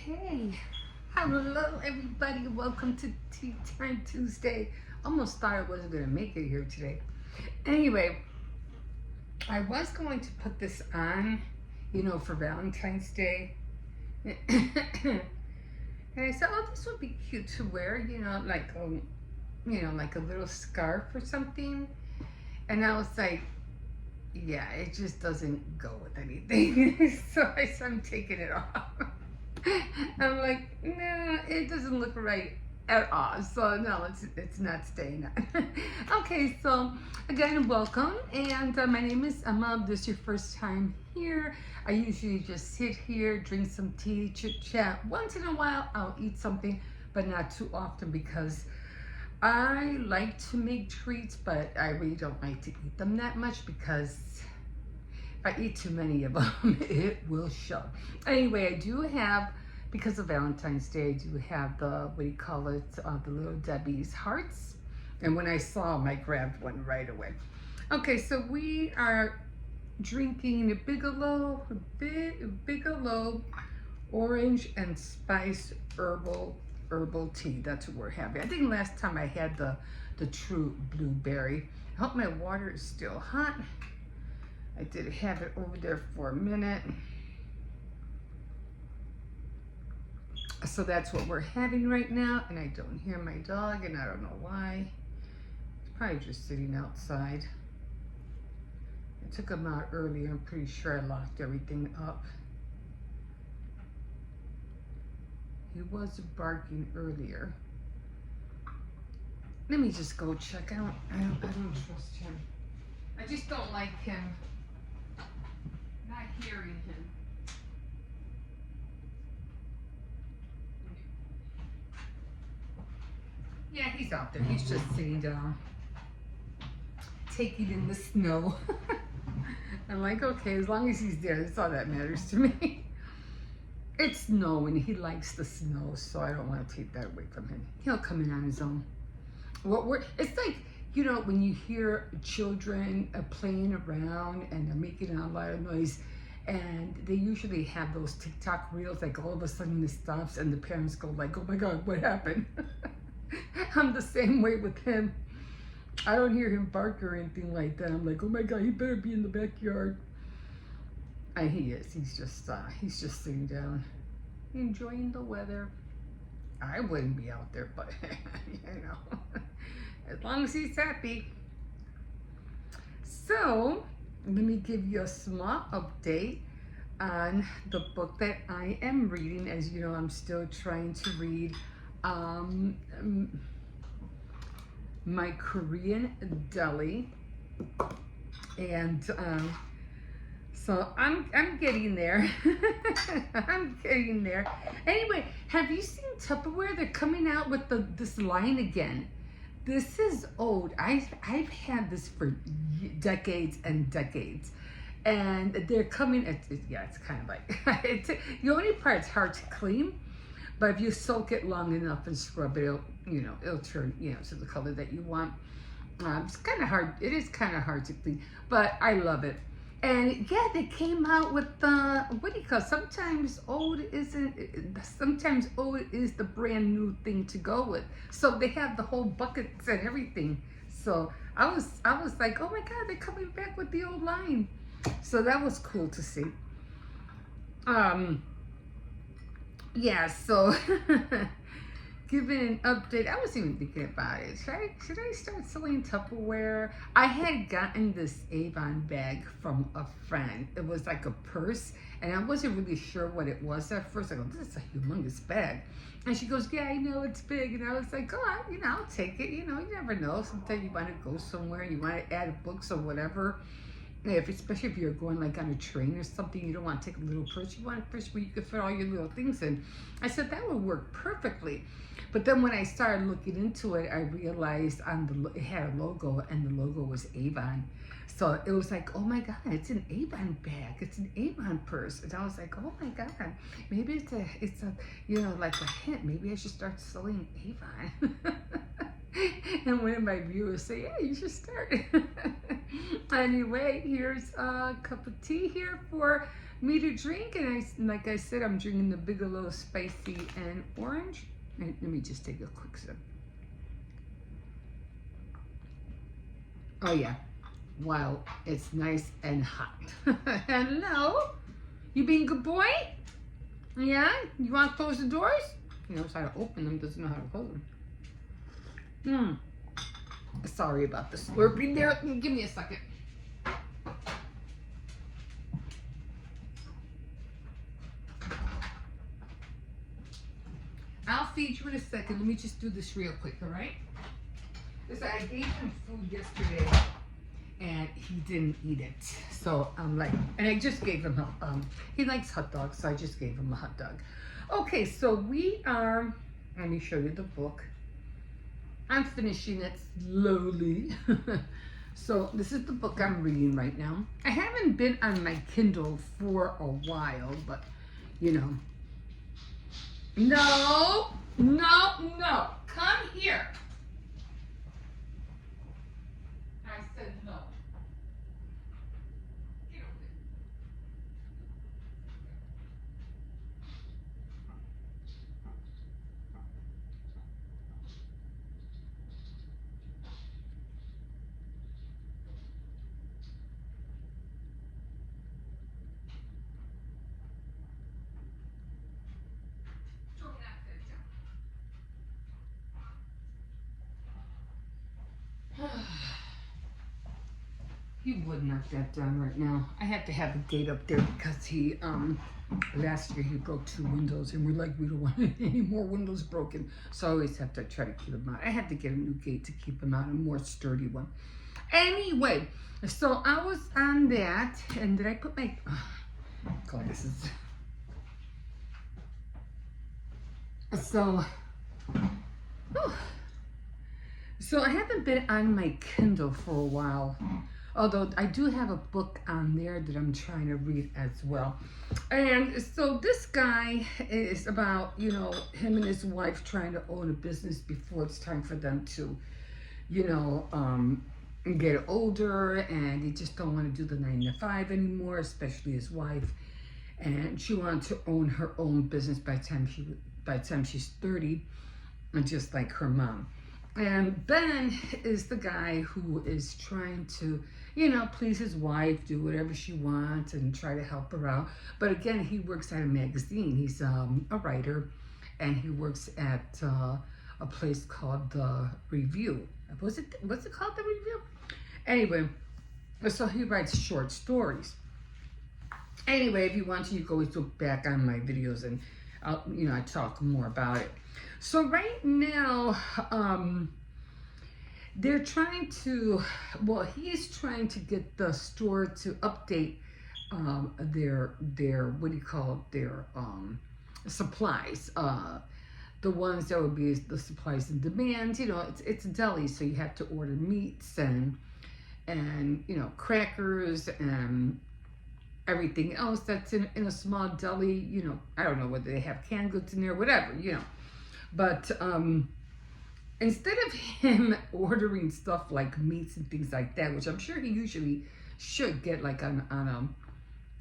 Okay. Hello, everybody. Welcome to Tea Time Tuesday. Almost thought I wasn't going to make it here today. Anyway, I was going to put this on, for Valentine's Day. And I said, oh, this would be cute to wear, like a little scarf or something. And I was like, yeah, it just doesn't go with anything. So I said, I'm taking it off. I'm like, no, it doesn't look right at all. So no, it's not staying on. Okay, so again, welcome. And my name is Emma. If this is your first time here, I usually just sit here, drink some tea, chit chat. Once in a while, I'll eat something, but not too often because I like to make treats, but I really don't like to eat them that much because if I eat too many of them, it will show. Anyway, I do have, because of Valentine's Day, I do have the, the Little Debbie's hearts. And when I saw them, I grabbed one right away. Okay, so we are drinking a Bigelow orange and spice herbal tea. That's what we're having. I think last time I had the true blueberry. I hope my water is still hot. I did have it over there for a minute. So that's what we're having right now. And I don't hear my dog, and I don't know why. He's probably just sitting outside. I took him out earlier. I'm pretty sure I locked everything up. He was barking earlier. Let me just go check. I don't trust him. I just don't like him. Not hearing him. Yeah, he's out there. He's just sitting down, taking in the snow. I'm like, okay, as long as he's there, that's all that matters to me. It's snowing. He likes the snow, so I don't want to take that away from him. He'll come in on his own. It's like, when you hear children playing around and they're making a lot of noise, and they usually have those TikTok reels, like all of a sudden it stops and the parents go like, oh my God, what happened? I'm the same way with him. I don't hear him bark or anything like that. I'm like, oh my God, he better be in the backyard. And he is. He's just sitting down, enjoying the weather. I wouldn't be out there, but as long as he's happy. So let me give you a small update on the book that I am reading. As you know, I'm still trying to read My Korean Deli, and so I'm getting there. I'm getting there. Anyway, have you seen Tupperware? They're coming out with this line again. This is old. I've had this for decades and decades, and they're coming. It's kind of like the only part's hard to clean, but if you soak it long enough and scrub it, it'll turn to the color that you want. It's kind of hard. It is kind of hard to clean, but I love it. And yeah, they came out with what do you call it? Sometimes old is the brand new thing to go with. So they have the whole buckets and everything. So I was like, oh my God, they're coming back with the old line. So that was cool to see. Yeah, so giving an update. I was even thinking about it. Should I start selling Tupperware? I had gotten this Avon bag from a friend. It was like a purse, and I wasn't really sure what it was at first. I go, this is a humongous bag. And she goes, yeah, I know it's big. And I was like, oh, I'll take it. You never know. Sometimes you want to go somewhere, you want to add books or whatever. Especially if you're going like on a train or something, you don't want to take a little purse. You want a purse where you can fit all your little things in. I said that would work perfectly. But then when I started looking into it, I realized it had a logo, and the logo was Avon. So it was like, oh my God, it's an Avon bag. It's an Avon purse. And I was like, oh my God, maybe it's a like a hint. Maybe I should start selling Avon. And one of my viewers say, yeah, you should start. Anyway, here's a cup of tea here for me to drink, and like I said, I'm drinking the Bigelow Spicy and Orange. And let me just take a quick sip. Oh yeah, wow, it's nice and hot. Hello, you being a good boy? Yeah, you want to close the doors? He knows how to open them, doesn't know how to close them. Sorry about the slurping there. Give me a second. I'll feed you in a second. Let me just do this real quick, all right? Listen, I gave him food yesterday, and he didn't eat it. So I'm like, and I just gave him he likes hot dogs, so I just gave him a hot dog. Okay, so we are, let me show you the book. I'm finishing it slowly. So this is the book I'm reading right now. I haven't been on my Kindle for a while, but you know. No, no, no. Come here. I said no. Get over there. Throw that down. He would knock that down right now. I had to have a gate up there because he last year he broke 2 windows, and we're like, we don't want any more windows broken, so I always have to try to keep him out. I had to get a new gate to keep him out, a more sturdy one. Anyway, so I was on that, and did I put my glasses? So so I haven't been on my Kindle for a while, although I do have a book on there that I'm trying to read as well. And so this guy is about, you know, him and his wife trying to own a business before it's time for them to, you know, get older, and they just don't want to do the 9 to 5 anymore, especially his wife. And she wanted to own her own business by the time she's 30, just like her mom. And Ben is the guy who is trying to, you know, please his wife, do whatever she wants, and try to help her out. But again, he works at a magazine. He's a writer, and he works at a place called The Review. What's it called, The Review? Anyway, so he writes short stories. Anyway, if you want to, you can always look back on my videos, and you know, I talk more about it. So right now, they're trying to, well, he's trying to get the store to update their what do you call it, their supplies. The ones that would be the supplies in demand. You know, it's a deli, so you have to order meats and you know, crackers and everything else that's in a small deli. You know, I don't know whether they have canned goods in there, whatever, you know. But instead of him ordering stuff like meats and things like that, which I'm sure he usually should get like on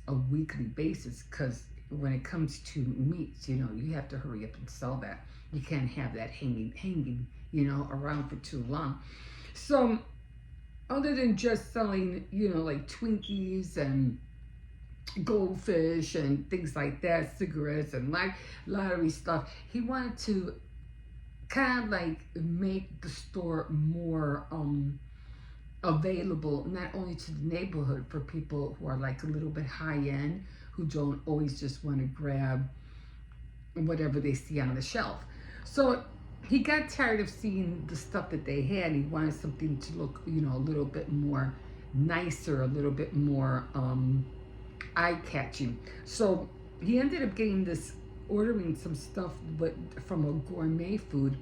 a weekly basis, because when it comes to meats, you know, you have to hurry up and sell that. You can't have that hanging, you know, around for too long. So other than just selling, you know, like Twinkies and goldfish and things like that, cigarettes and lottery stuff, he wanted to kind of like make the store more available, not only to the neighborhood, for people who are like a little bit high end, who don't always just want to grab whatever they see on the shelf. So he got tired of seeing the stuff that they had. He wanted something to look, you know, a little bit more nicer, a little bit more eye-catching. So he ended up ordering some stuff from a gourmet food,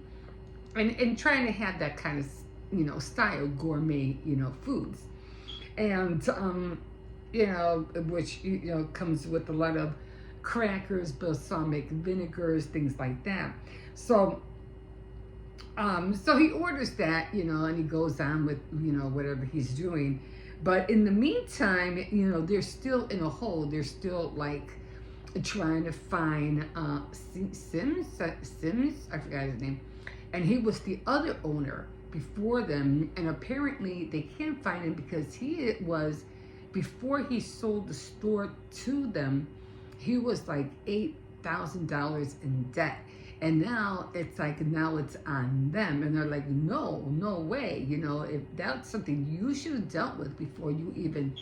and trying to have that kind of, you know, style, gourmet, you know, foods. And you know, which, you know, comes with a lot of crackers, balsamic vinegars, things like that. So so he orders that, you know, and he goes on with, you know, whatever he's doing. But in the meantime, they're still in a hole. They're still like trying to find Sims. I forgot his name, and he was the other owner before them. And apparently, they can't find him because he was before he sold the store to them. He was like $8,000 in debt. And now it's on them, and they're like, no way. If that's something you should have dealt with before you even,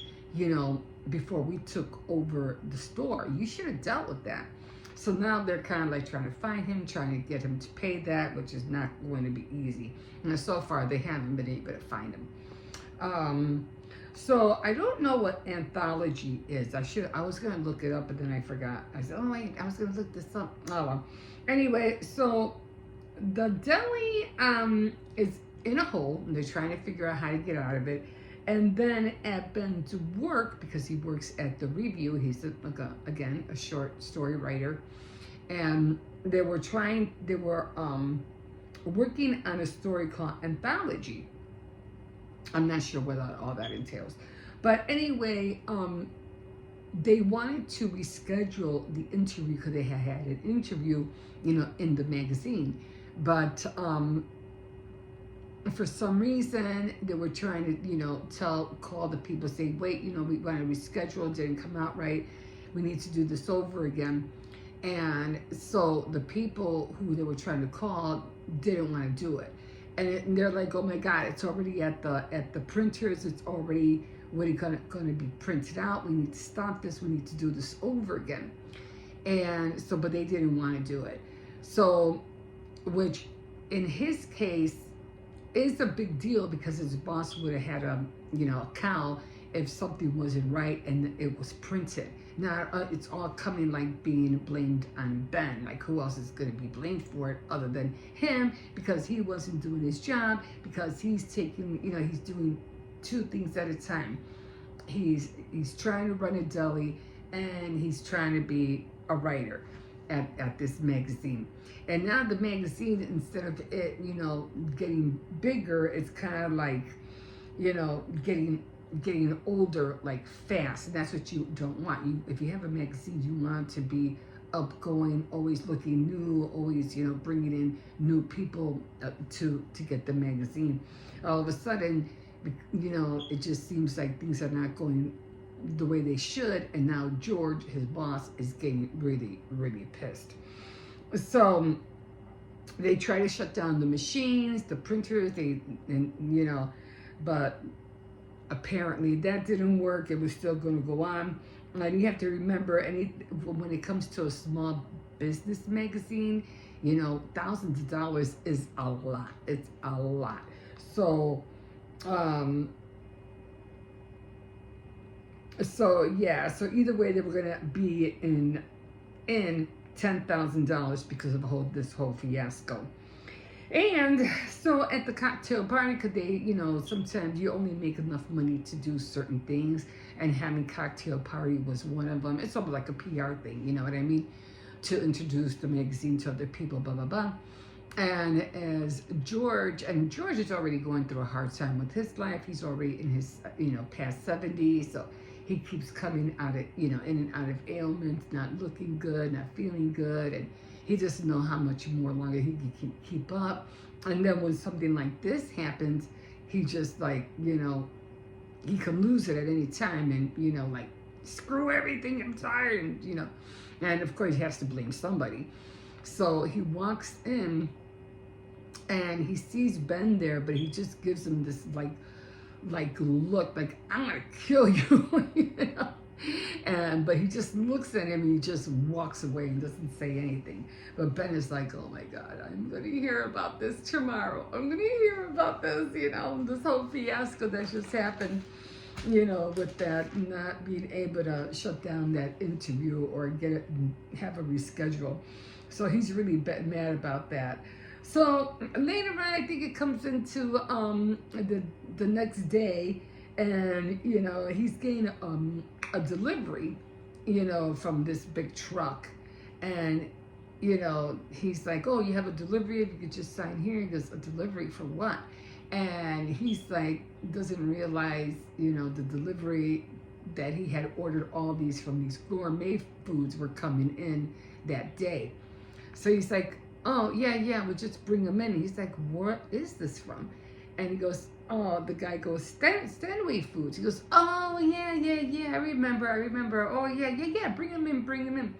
before we took over the store, you should have dealt with that. So now they're kind of like trying to find him, trying to get him to pay that, which is not going to be easy. And so far, they haven't been able to find him. So I don't know what Anthology is. I was gonna look it up, but then I forgot. I said, oh wait, I was gonna look this up. Oh well. Anyway, so the deli is in a hole, and they're trying to figure out how to get out of it. And then at Ben's work, because he works at the Review, he's again a short story writer, and they were working on a story called Anthology. I'm not sure what all that entails. But anyway, they wanted to reschedule the interview because they had an interview, in the magazine. But for some reason, they were trying to, call the people, say, wait, we want to reschedule, it didn't come out right. We need to do this over again. And so the people who they were trying to call didn't want to do it. And they're like, oh my God, it's already at the printers. It's already going to be printed out. We need to stop this. We need to do this over again. And so, but they didn't want to do it. So, which in his case is a big deal because his boss would have had a cow if something wasn't right and it was printed. Now it's all coming like being blamed on Ben. Like, who else is going to be blamed for it other than him, because he wasn't doing his job, because he's taking, he's doing two things at a time. He's trying to run a deli, and he's trying to be a writer at this magazine. And now the magazine, instead of it, getting bigger, it's kind of like, getting older like fast, and that's what you don't want. If you have a magazine, you want it to be upgoing, always looking new, always bringing in new people to get the magazine. All of a sudden, it just seems like things are not going the way they should, and now George, his boss, is getting really, really pissed. So they try to shut down the machines, the printers, but apparently that didn't work. It was still going to go on. And you have to remember, when it comes to a small business magazine, thousands of dollars is a lot. It's a lot. So, so either way, they were going to be in $10,000 because of this whole fiasco. And so at the cocktail party, because they, sometimes you only make enough money to do certain things, and having cocktail party was one of them. It's sort of like a PR thing, you know what I mean? To introduce the magazine to other people, blah, blah, blah. And as George is already going through a hard time with his life. He's already in his, past 70s, so he keeps coming out of, in and out of ailments, not looking good, not feeling good, and he doesn't know how much more longer he can keep up. And then when something like this happens, he just like, he can lose it at any time, and, like, screw everything, I'm tired, and, and of course he has to blame somebody. So he walks in and he sees Ben there, but he just gives him this like look, like, I'm gonna kill you, but he just looks at him and he just walks away and doesn't say anything. But Ben is like, oh my God, I'm gonna hear about this tomorrow. I'm gonna hear about this, this whole fiasco that just happened, with that not being able to shut down that interview or have a reschedule. So he's really mad about that. So later on, I think it comes into the next day, and he's getting a delivery, from this big truck, and he's like, oh, you have a delivery? If you could just sign here. He goes, a delivery for what? and he's like, doesn't realize, the delivery that he had ordered all these from these gourmet foods were coming in that day. So he's like, oh, yeah, we'll just bring them in. He's like, what is this from? And he goes, oh, the guy goes, Stanway Foods. He goes, oh, yeah, I remember. Oh, yeah, bring them in.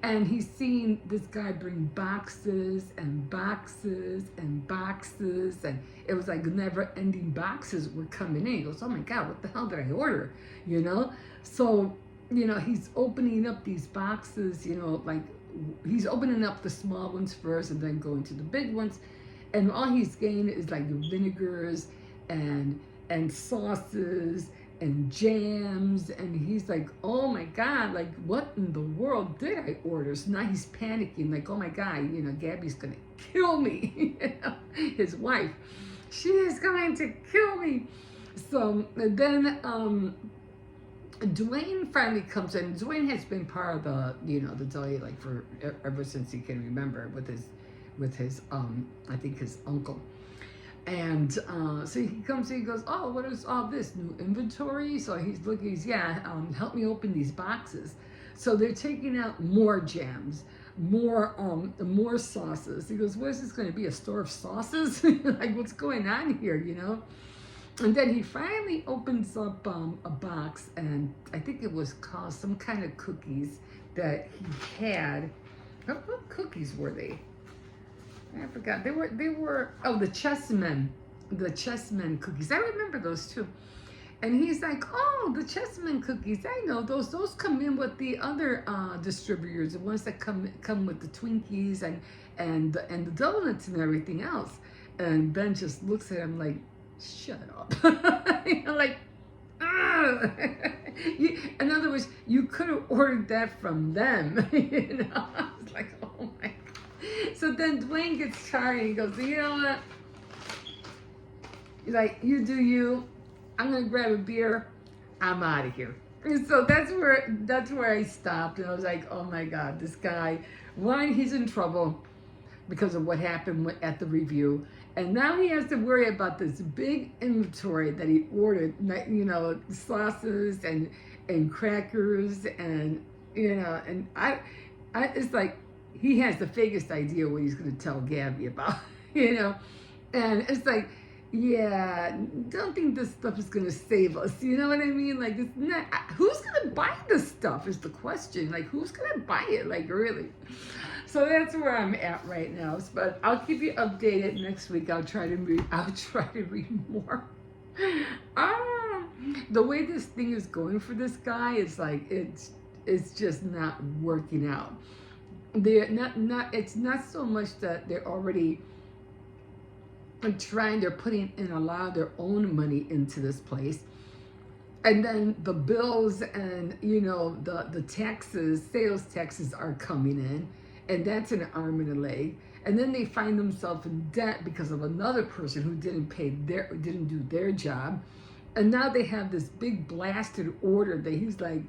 And he's seeing this guy bring boxes and boxes and boxes, and it was like never-ending boxes were coming in. He goes, oh my God, what the hell did I order? So, he's opening up these boxes, like he's opening up the small ones first and then going to the big ones. And all he's getting is like vinegars and sauces and jams, and he's like, oh my God, like what in the world did I order? So now he's panicking, like, oh my God, Gabby's gonna kill me. His wife, she is going to kill me. So then Dwayne finally comes in. Dwayne has been part of the the deli like for ever since he can remember, with his I think his uncle. And so he comes in, he goes, oh, what is all this new inventory? So he's looking, help me open these boxes. So they're taking out more jams, more sauces. He goes, what is this going to be, a store of sauces? Like, what's going on here, And then he finally opens up a box, and I think it was called some kind of cookies that he had. What cookies were they? I forgot. They were the Chessmen cookies. I remember those too. And he's like, oh, the Chessmen cookies. I know those. Those come in with the other distributors, the ones that come with the Twinkies and the donuts and everything else. And Ben just looks at him like, shut up. Like, in other words, you could have ordered that from them. I was like, oh my God. So then Dwayne gets tired and he goes, you know what? He's like, you do you. I'm gonna grab a beer. I'm out of here. And so that's where I stopped, and I was like, oh my God, this guy, one, he's in trouble because of what happened at the review, and now he has to worry about this big inventory that he ordered, sauces and crackers and and I it's like, he has the fakest idea what he's going to tell Gabby about, and it's like, yeah, don't think this stuff is going to save us, you know what I mean? Like, it's not, who's going to buy this stuff is the question. Like, who's going to buy it, like, really? So that's where I'm at right now. But I'll keep you updated next week. I'll try to read more. The way this thing is going for this guy, it's like, it's just not working out. They're not it's not so much that they're already they're putting in a lot of their own money into this place, and then the bills and the taxes, sales taxes are coming in, and that's an arm and a leg. And then they find themselves in debt because of another person who didn't do their job, and now they have this big blasted order that he's like,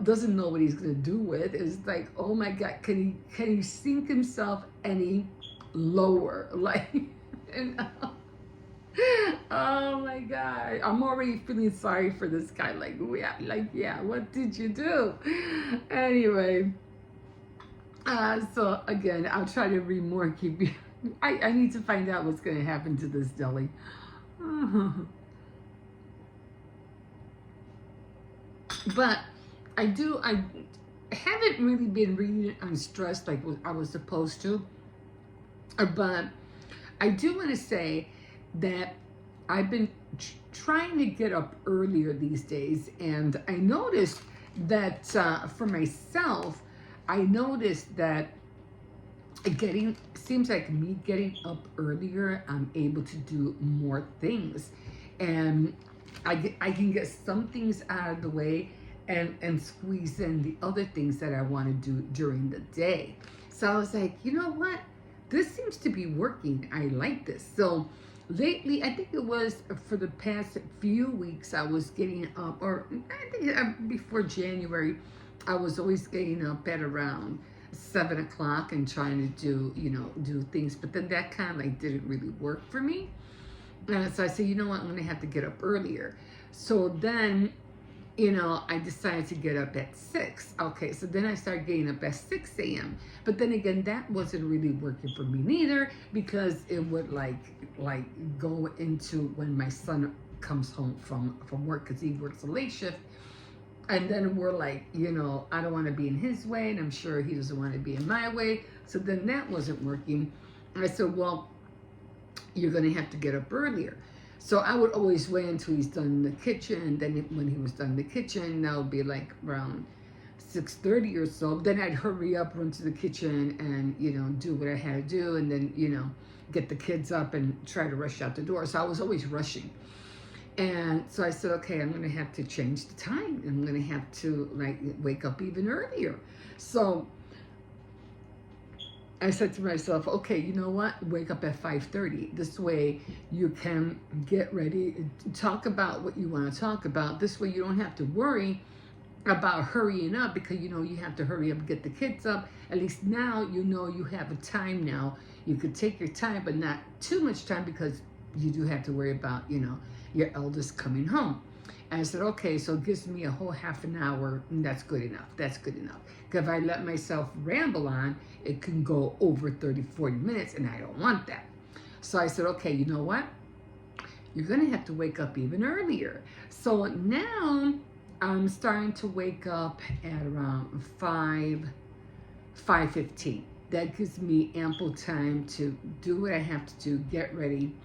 doesn't know what he's gonna do with. It's like, oh my God, can he sink himself any lower? Like, oh my God, I'm already feeling sorry for this guy. Like, yeah, what did you do? Anyway, so again, I'll try to read more and keep you. I need to find out what's gonna happen to this deli. But I haven't really been reading it unstressed like I was supposed to. But I do want to say that I've been trying to get up earlier these days, and I noticed that for myself, I noticed that seems like me getting up earlier, I'm able to do more things, and I can get some things out of the way and squeeze in the other things that I want to do during the day. So I was like, you know what? This seems to be working. I like this. So lately, I think it was for the past few weeks, I was getting up, or I think before January, I was always getting up at around 7 o'clock and trying to do things. But then that kind of like didn't really work for me. And so I said, you know what, I'm gonna have to get up earlier. So then, I decided to get up at 6. Okay, so then I started getting up at 6 a.m. But then again, that wasn't really working for me neither, because it would like go into when my son comes home from work, because he works a late shift. And then we're like, I don't want to be in his way, and I'm sure he doesn't want to be in my way. So then that wasn't working. And I said, well, you're going to have to get up earlier. So I would always wait until he's done in the kitchen. And then when he was done in the kitchen, that would be like around 6:30 or so. Then I'd hurry up, run to the kitchen, and, do what I had to do. And then, get the kids up and try to rush out the door. So I was always rushing. And so I said, okay, I'm going to have to change the time. I'm going to have to wake up even earlier. So I said to myself, okay, you know what? Wake up at 5:30. This way you can get ready, talk about what you want to talk about. This way you don't have to worry about hurrying up, because you have to hurry up and get the kids up. At least now you have a time now. You could take your time, but not too much time, because you do have to worry about, your eldest coming home. And I said, okay, so it gives me a whole half an hour, and that's good enough. That's good enough. Because if I let myself ramble on, it can go over 30, 40 minutes, and I don't want that. So I said, okay, you know what? You're going to have to wake up even earlier. So now I'm starting to wake up at around 5:15. That gives me ample time to do what I have to do, get ready,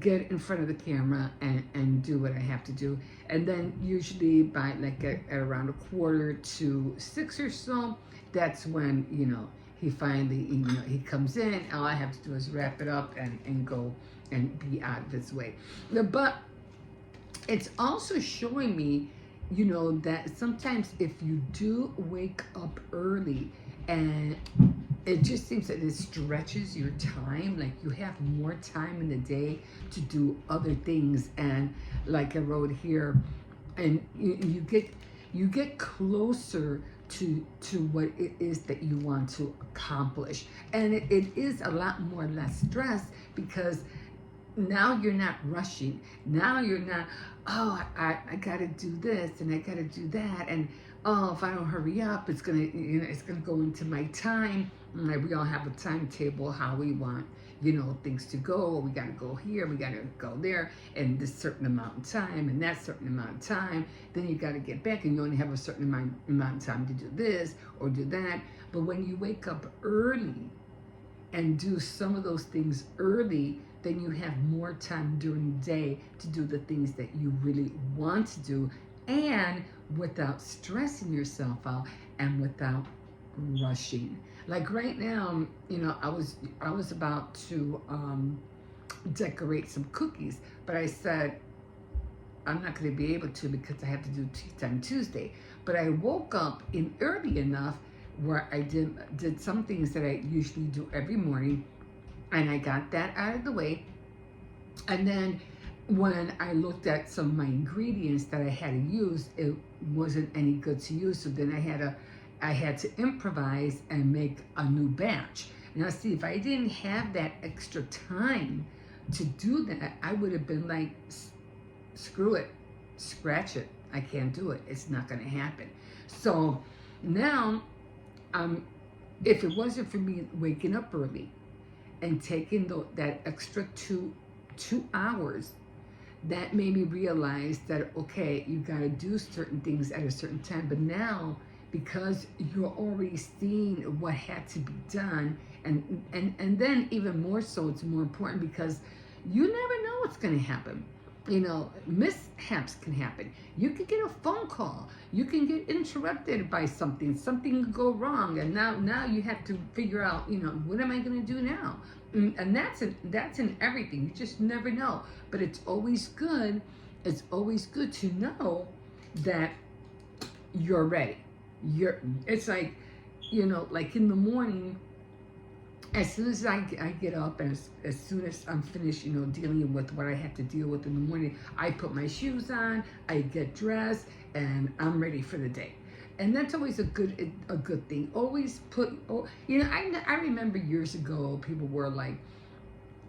get in front of the camera, and do what I have to do. And then usually by at around 5:45 or so, that's when, he finally, he comes in. All I have to do is wrap it up and go and be out of his way. But it's also showing me, that sometimes if you do wake up early, and it just seems that it stretches your time, like you have more time in the day to do other things. And like I wrote here, and you get closer to what it is that you want to accomplish. And it is a lot more less stress, because now you're not rushing. Now you're not, oh, I gotta do this and I gotta do that, and oh, if I don't hurry up, it's gonna go into my time. We all have a timetable how we want, things to go. We gotta go here, we gotta go there, and this certain amount of time, and that certain amount of time. Then you gotta get back, and you only have a certain amount of time to do this or do that. But when you wake up early and do some of those things early, then you have more time during the day to do the things that you really want to do, and without stressing yourself out and without rushing. Like right now, I was about to decorate some cookies, but I said I'm not going to be able to, because I have to do Tea Time Tuesday. But I woke up in early enough where I did some things that I usually do every morning, and I got that out of the way. And then when I looked at some of my ingredients that I had to use, it wasn't any good to use. So then I had to improvise and make a new batch. Now see, if I didn't have that extra time to do that, I would have been like, screw it, scratch it. I can't do it. It's not going to happen. So now, if it wasn't for me waking up early and taking that extra two hours, that made me realize that, okay, you got to do certain things at a certain time. But now, because you're already seeing what had to be done, and then even more so, it's more important, because you never know what's going to happen. Mishaps can happen. You could get a phone call. You can get interrupted by something. Something could go wrong, and now you have to figure out, what am I going to do now? And that's in everything. You just never know. But it's always good. It's always good to know that you're ready. It's like, like in the morning, as soon as I get up, and as soon as I'm finished, dealing with what I have to deal with in the morning, I put my shoes on, I get dressed, and I'm ready for the day. And that's always a good thing. Always I remember years ago, people were like,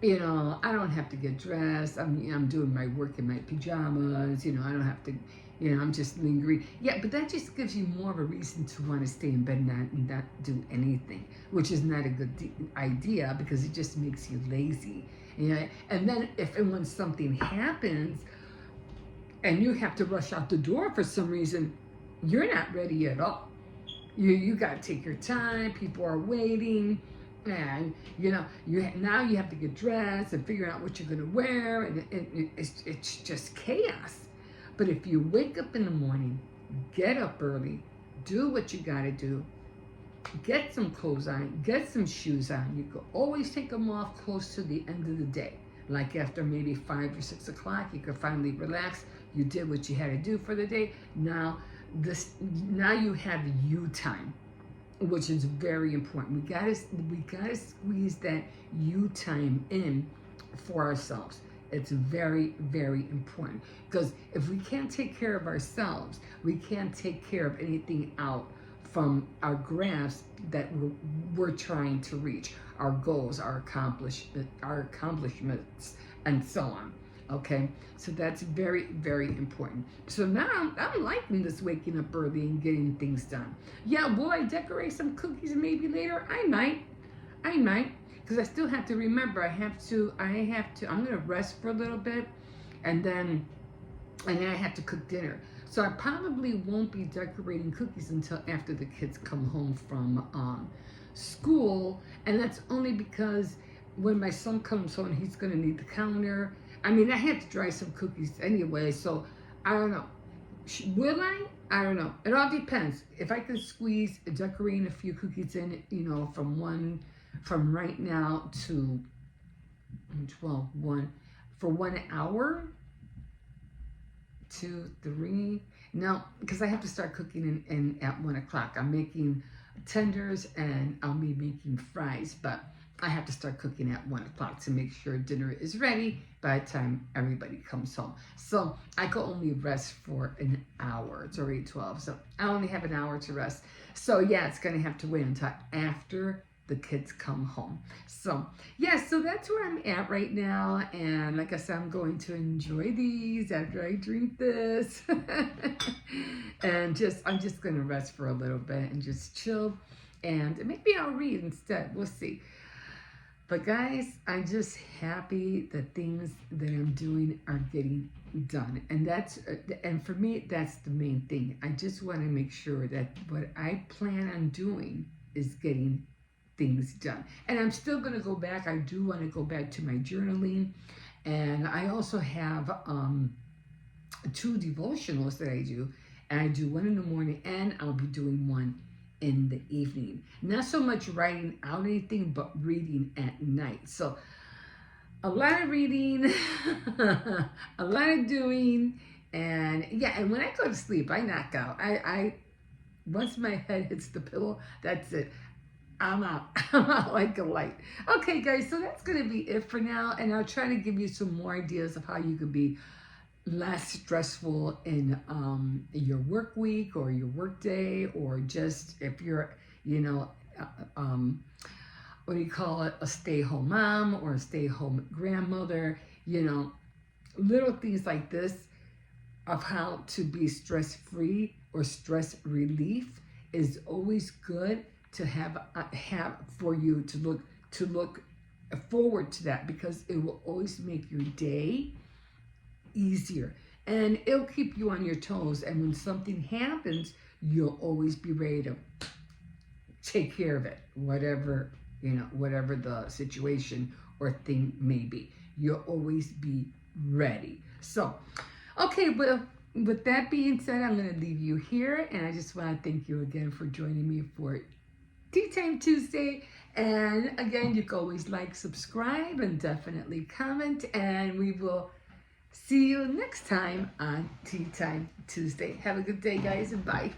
You know, I don't have to get dressed. I'm doing my work in my pajamas. You know, I don't have to. You know, I'm just lingering. Yeah, but that just gives you more of a reason to want to stay in bed and not do anything, which is not a good idea because it just makes you lazy. You know, and then if and when something happens and you have to rush out the door for some reason, you're not ready at all. You got to take your time. People are waiting, and you know now you have to get dressed and figure out what you're gonna wear, and it's just chaos. But if you wake up in the morning, get up early, do what you got to do, get some clothes on, get some shoes on. You can always take them off close to the end of the day. Like after maybe 5 or 6 o'clock, you can finally relax. You did what you had to do for the day. Now you have you time, which is very important. We gotta squeeze that you time in for ourselves. It's very, very important because if we can't take care of ourselves, we can't take care of anything out from our grasp that we're trying to reach, our goals, our accomplishments, and so on. Okay, so that's very, very important. So now I'm liking this waking up early and getting things done. Yeah, will I decorate some cookies maybe later? I might, because I still have to remember. I'm gonna rest for a little bit, and then I have to cook dinner. So I probably won't be decorating cookies until after the kids come home from school, and that's only because when my son comes home, he's gonna need the counter. I mean, I have to dry some cookies anyway, so I don't know. Will I? I don't know. It all depends. If I can squeeze decorating a few cookies in, you know, from right now to 1 for 1 hour, 2, 3. No, because I have to start cooking in at 1 o'clock. I'm making tenders and I'll be making fries, but I have to start cooking at 1 o'clock to make sure dinner is ready by the time everybody comes home. So I can only rest for an hour. It's already 12, so I only have an hour to rest. So yeah, it's gonna have to wait until after the kids come home. So yeah, so that's where I'm at right now. And like I said, I'm going to enjoy these after I drink this. And I'm just gonna rest for a little bit and just chill. And maybe I'll read instead. We'll see. But guys, I'm just happy that things that I'm doing are getting done. And for me, that's the main thing. I just want to make sure that what I plan on doing is getting things done. And I'm still going to go back. I do want to go back to my journaling. And I also have 2 devotionals that I do. And I do one in the morning, and I'll be doing one in the evening. Not so much writing out anything, but reading at night. So a lot of reading, a lot of doing, and yeah, and when I go to sleep, I knock out. I once my head hits the pillow, that's it. I'm out. I'm out like a light. Okay, guys, so that's going to be it for now, and I'll try to give you some more ideas of how you can be less stressful in your work week or your work day, or just if you're, you know, what do you call it, a stay-home mom or a stay-home grandmother, you know, little things like this of how to be stress-free or stress relief is always good to have for you to look forward to that, because it will always make your day easier, and it'll keep you on your toes. And when something happens, you'll always be ready to take care of it, whatever the situation or thing may be. You'll always be ready. So, okay, well, with that being said, I'm going to leave you here, and I just want to thank you again for joining me for Tea Time Tuesday. And again, you can always like, subscribe, and definitely comment, and we will see you next time on Tea Time Tuesday. Have a good day, guys, and bye.